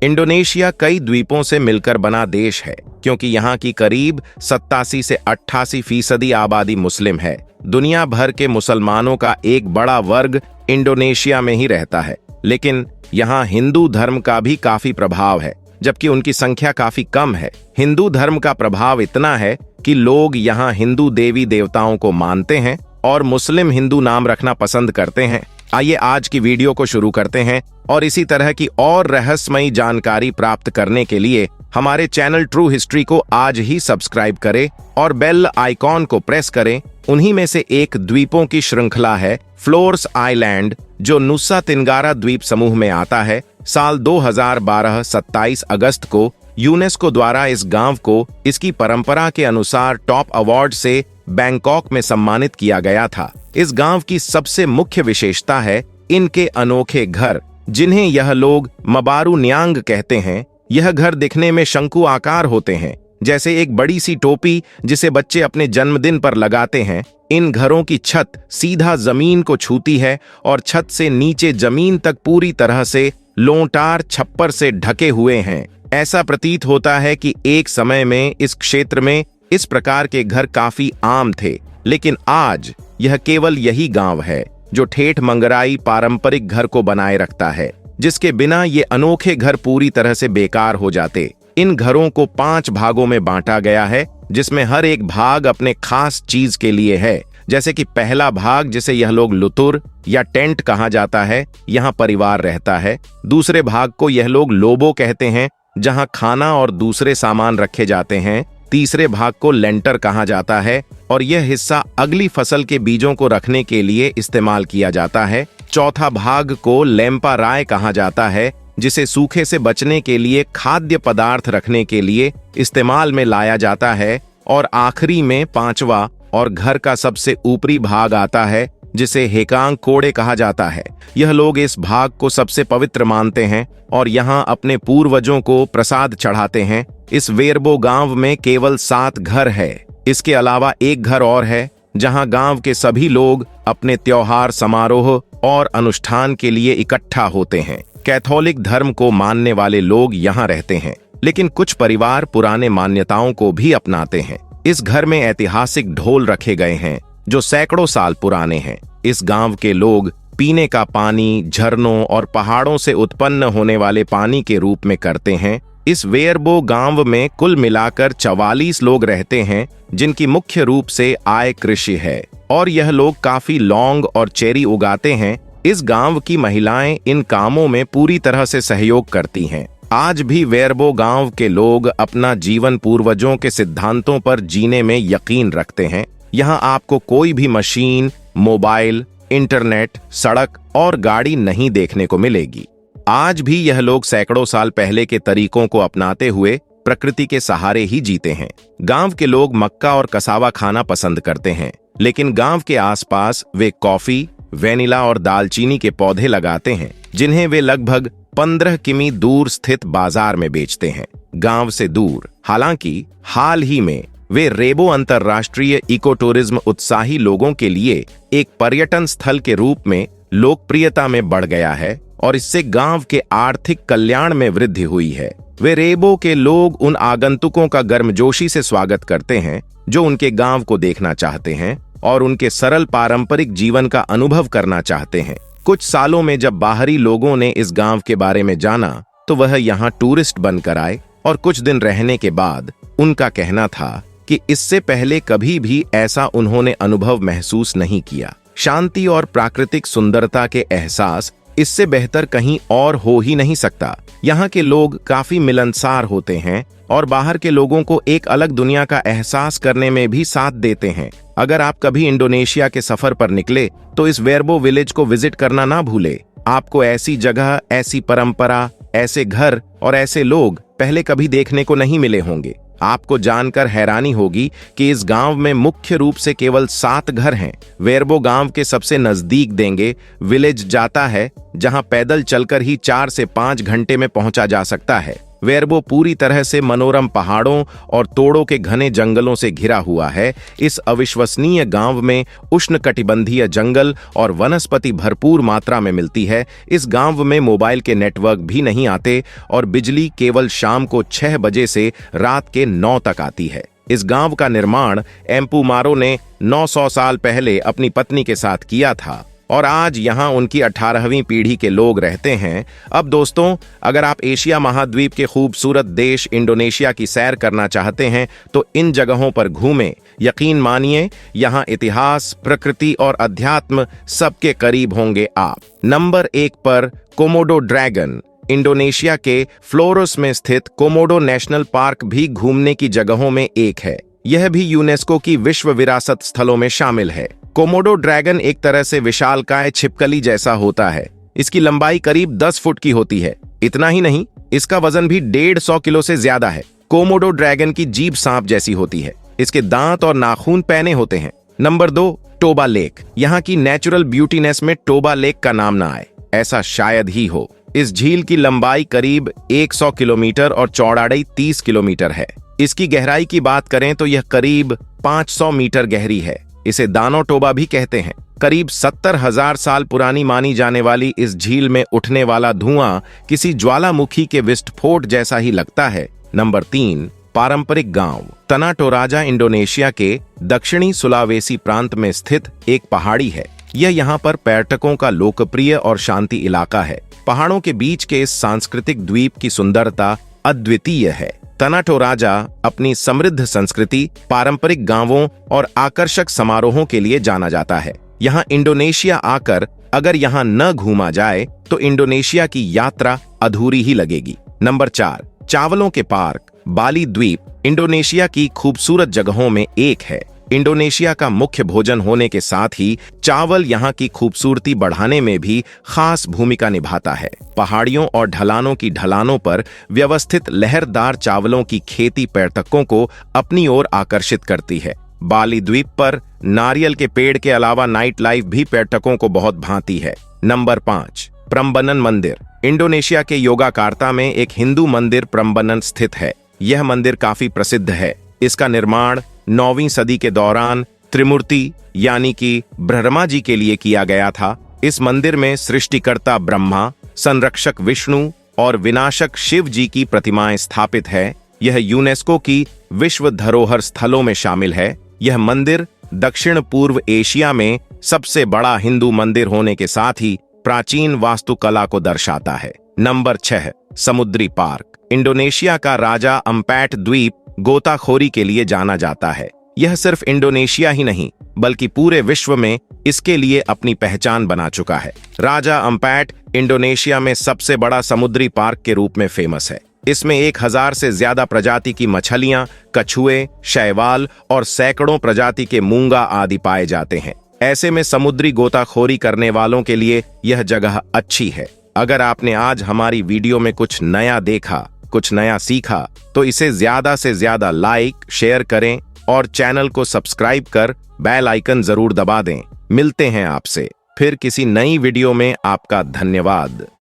Indonesia कई द्वीपों से मिलकर बना देश है, क्योंकि यहाँ की करीब 87 से 88% आबादी मुस्लिम है। दुनिया भर के मुसलमानों का एक बड़ा वर्ग इंडोनेशिया में ही रहता है, लेकिन यहाँ हिंदू धर्म का भी काफी प्रभाव है, जबकि उनकी संख्या काफी कम है। हिंदू धर्म का प्रभाव इतना है कि लोग यहाँ हिंदू देवी देवताओं को मानते हैं और मुस्लिम हिंदू नाम रखना पसंद करते हैं। आइए आज की वीडियो को शुरू करते हैं और इसी तरह की और रहस्यमयी जानकारी प्राप्त करने के लिए हमारे चैनल ट्रू हिस्ट्री को आज ही सब्सक्राइब करें और बेल आइकॉन को प्रेस करें। उन्हीं में से एक द्वीपों की श्रृंखला है फ्लोर्स आइलैंड, जो नुसा तिनगारा द्वीप समूह में आता है। साल 2012 27 अगस्त को यूनेस्को द्वारा इस गांव को इसकी परंपरा के अनुसार टॉप अवार्ड से बैंकॉक में सम्मानित किया गया था। इस गांव की सबसे मुख्य विशेषता है इनके अनोखे घर, जिन्हें यह लोग मबारू न्यांग कहते हैं। यह घर दिखने में शंकु आकार होते हैं, जैसे एक बड़ी सी टोपी जिसे बच्चे अपने जन्मदिन पर लगाते हैं। इन घरों की छत सीधा जमीन को छूती है और छत से नीचे जमीन तक पूरी तरह से लोंटार छप्पर से ढके हुए हैं। ऐसा प्रतीत होता है कि एक समय में इस क्षेत्र में इस प्रकार के घर काफी आम थे, लेकिन आज यह केवल यही गांव है जो ठेठ मंगराई पारंपरिक घर को बनाए रखता है, जिसके बिना ये अनोखे घर पूरी तरह से बेकार हो जाते। इन घरों को 5 भागों में बांटा गया है, जिसमें हर एक भाग अपने खास चीज के लिए है। जैसे कि पहला भाग, जिसे यह लोग लुतुर या टेंट कहा जाता है, यहाँ परिवार रहता है। दूसरे भाग को यह लोग लोबो कहते हैं, जहाँ खाना और दूसरे सामान रखे जाते हैं। तीसरे भाग को लेंटर कहा जाता है और यह हिस्सा अगली फसल के बीजों को रखने के लिए इस्तेमाल किया जाता है। चौथा भाग को लेम्पा राय कहा जाता है, जिसे सूखे से बचने के लिए खाद्य पदार्थ रखने के लिए इस्तेमाल में लाया जाता है। और आखिरी में 5वां और घर का सबसे ऊपरी भाग आता है, जिसे हेकांग कोड़े कहा जाता है। यह लोग इस भाग को सबसे पवित्र मानते हैं और यहाँ अपने पूर्वजों को प्रसाद चढ़ाते हैं। इस वेरबो गांव में केवल 7 घर है। इसके अलावा एक घर और है, जहाँ गांव के सभी लोग अपने त्योहार, समारोह और अनुष्ठान के लिए इकट्ठा होते हैं। कैथोलिक धर्म को मानने वाले लोग यहाँ रहते हैं, लेकिन कुछ परिवार पुराने मान्यताओं को भी अपनाते हैं। इस घर में ऐतिहासिक ढोल रखे गए हैं, जो सैकड़ों साल पुराने हैं। इस गांव के लोग पीने का पानी झरनों और पहाड़ों से उत्पन्न होने वाले पानी के रूप में करते हैं। इस वेरबो गांव में कुल मिलाकर 44 लोग रहते हैं, जिनकी मुख्य रूप से आय कृषि है और यह लोग काफी लौंग और चेरी उगाते हैं। इस गांव की महिलाएं इन कामों में पूरी तरह से सहयोग करती हैं। आज भी वेरबो गांव के लोग अपना जीवन पूर्वजों के सिद्धांतों पर जीने में यकीन रखते हैं। यहाँ आपको कोई भी मशीन, मोबाइल, इंटरनेट, सड़क और गाड़ी नहीं देखने को मिलेगी। आज भी यह लोग सैकड़ों साल पहले के तरीकों को अपनाते हुए प्रकृति के सहारे ही जीते हैं। गांव के लोग मक्का और कसावा खाना पसंद करते हैं, लेकिन गांव के आसपास वे कॉफी, वेनिला और दालचीनी के पौधे लगाते हैं, जिन्हें वे लगभग 15 किमी दूर स्थित बाजार में बेचते हैं। गांव से दूर, हालांकि हाल ही में वे रेबो अंतर्राष्ट्रीय इको टूरिज्म उत्साही लोगों के लिए एक पर्यटन स्थल के रूप में लोकप्रियता में बढ़ गया है और इससे गांव के आर्थिक कल्याण में वृद्धि हुई है। वे रेबो के लोग उन आगंतुकों का गर्मजोशी से स्वागत करते हैं जो उनके गांव को देखना चाहते हैं और उनके सरल पारंपरिक जीवन का अनुभव करना चाहते हैं। कुछ सालों में जब बाहरी लोगों ने इस गांव के बारे में जाना, तो वह यहाँ टूरिस्ट बनकर आए और कुछ दिन रहने के बाद उनका कहना था कि इससे पहले कभी भी ऐसा उन्होंने अनुभव महसूस नहीं किया। शांति और प्राकृतिक सुंदरता के एहसास इससे बेहतर कहीं और हो ही नहीं सकता। यहाँ के लोग काफी मिलनसार होते हैं और बाहर के लोगों को एक अलग दुनिया का एहसास करने में भी साथ देते हैं। अगर आप कभी इंडोनेशिया के सफर पर निकले तो इस वेरबो विलेज को विजिट करना ना भूले। आपको ऐसी जगह, ऐसी परंपरा, ऐसे घर और ऐसे लोग पहले कभी देखने को नहीं मिले होंगे। आपको जानकर हैरानी होगी कि इस गांव में मुख्य रूप से केवल 7 घर हैं। वेरबो गांव के सबसे नजदीक देंगे विलेज जाता है, जहां पैदल चलकर ही 4 से 5 घंटे में पहुंचा जा सकता है। वेरबो पूरी तरह से मनोरम पहाड़ों और तोड़ों के घने जंगलों से घिरा हुआ है। इस अविश्वसनीय गांव में उष्णकटिबंधीय जंगल और वनस्पति भरपूर मात्रा में मिलती है। इस गांव में मोबाइल के नेटवर्क भी नहीं आते और बिजली केवल शाम को 6 बजे से रात के 9 तक आती है। इस गांव का निर्माण एम्पुमारो ने 900 साल पहले अपनी पत्नी के साथ किया था और आज यहां उनकी 18वीं पीढ़ी के लोग रहते हैं। अब दोस्तों, अगर आप एशिया महाद्वीप के खूबसूरत देश इंडोनेशिया की सैर करना चाहते हैं तो इन जगहों पर घूमें। यकीन मानिए, यहां इतिहास, प्रकृति और अध्यात्म सबके करीब होंगे आप। नंबर 1 पर कोमोडो ड्रैगन। इंडोनेशिया के फ्लोरोस में स्थित कोमोडो नेशनल पार्क भी घूमने की जगहों में एक है। यह भी यूनेस्को की विश्व विरासत स्थलों में शामिल है। कोमोडो ड्रैगन एक तरह से विशालकाय छिपकली जैसा होता है। इसकी लंबाई करीब 10 फुट की होती है। इतना ही नहीं, इसका वजन भी 150 किलो से ज्यादा है। कोमोडो ड्रैगन की जीभ सांप जैसी होती है। इसके दांत और नाखून पैने होते हैं। Number 2, Toba lake. यहाँ की नेचुरल ब्यूटीनेस में टोबा लेक का नाम ना आए, ऐसा शायद ही हो। इस झील की लंबाई करीब 100 किलोमीटर और चौड़ाई 30 किलोमीटर है। इसकी गहराई की बात करें तो यह करीब 500 मीटर गहरी है। इसे दानो टोबा भी कहते हैं। करीब 70,000 साल पुरानी मानी जाने वाली इस झील में उठने वाला धुआं किसी ज्वालामुखी के विस्फोट जैसा ही लगता है। नंबर 3, पारंपरिक गांव। तना टोराजा इंडोनेशिया के दक्षिणी सुलावेसी प्रांत में स्थित एक पहाड़ी है। यह यहाँ पर पर्यटकों का लोकप्रिय और शांति इलाका है। पहाड़ों के बीच के इस सांस्कृतिक द्वीप की सुंदरता अद्वितीय है। तना टोराजा अपनी समृद्ध संस्कृति, पारंपरिक गांवों और आकर्षक समारोहों के लिए जाना जाता है। यहाँ इंडोनेशिया आकर अगर यहाँ न घूमा जाए तो इंडोनेशिया की यात्रा अधूरी ही लगेगी। नंबर 4, चावलों के पार्क। बाली द्वीप इंडोनेशिया की खूबसूरत जगहों में एक है। इंडोनेशिया का मुख्य भोजन होने के साथ ही चावल यहाँ की खूबसूरती बढ़ाने में भी खास भूमिका निभाता है। पहाड़ियों और ढलानों की ढलानों पर व्यवस्थित लहरदार चावलों की खेती पर्यटकों को अपनी ओर आकर्षित करती है। बाली द्वीप पर नारियल के पेड़ के अलावा नाइट लाइफ भी पर्यटकों को बहुत भाती है। नंबर 5, प्रम्बनन मंदिर। इंडोनेशिया के योगाकार्ता में एक हिंदू मंदिर प्रम्बनन स्थित है। यह मंदिर काफी प्रसिद्ध है। इसका निर्माण 9वीं सदी के दौरान त्रिमूर्ति यानी कि ब्रह्मा जी के लिए किया गया था। इस मंदिर में सृष्टिकर्ता ब्रह्मा, संरक्षक विष्णु और विनाशक शिव जी की प्रतिमाएं स्थापित है। यह यूनेस्को की विश्व धरोहर स्थलों में शामिल है। यह मंदिर दक्षिण पूर्व एशिया में सबसे बड़ा हिंदू मंदिर होने के साथ ही प्राचीन वास्तुकला को दर्शाता है। नंबर 6, समुद्री पार्क। इंडोनेशिया का राजा अम्पैट द्वीप गोताखोरी के लिए जाना जाता है। यह सिर्फ इंडोनेशिया ही नहीं बल्कि पूरे विश्व में इसके लिए अपनी पहचान बना चुका है। राजा अम्पैट इंडोनेशिया में सबसे बड़ा समुद्री पार्क के रूप में फेमस है। इसमें 1000 से ज्यादा प्रजाति की मछलियां, कछुए, शैवाल और सैकड़ों प्रजाति के मूंगा आदि पाए जाते हैं। ऐसे में समुद्री गोताखोरी करने वालों के लिए यह जगह अच्छी है। अगर आपने आज हमारी वीडियो में कुछ नया देखा, कुछ नया सीखा तो इसे ज्यादा से ज्यादा लाइक, शेयर करें और चैनल को सब्सक्राइब कर बेल आइकन जरूर दबा दें। मिलते हैं आपसे फिर किसी नई वीडियो में। आपका धन्यवाद।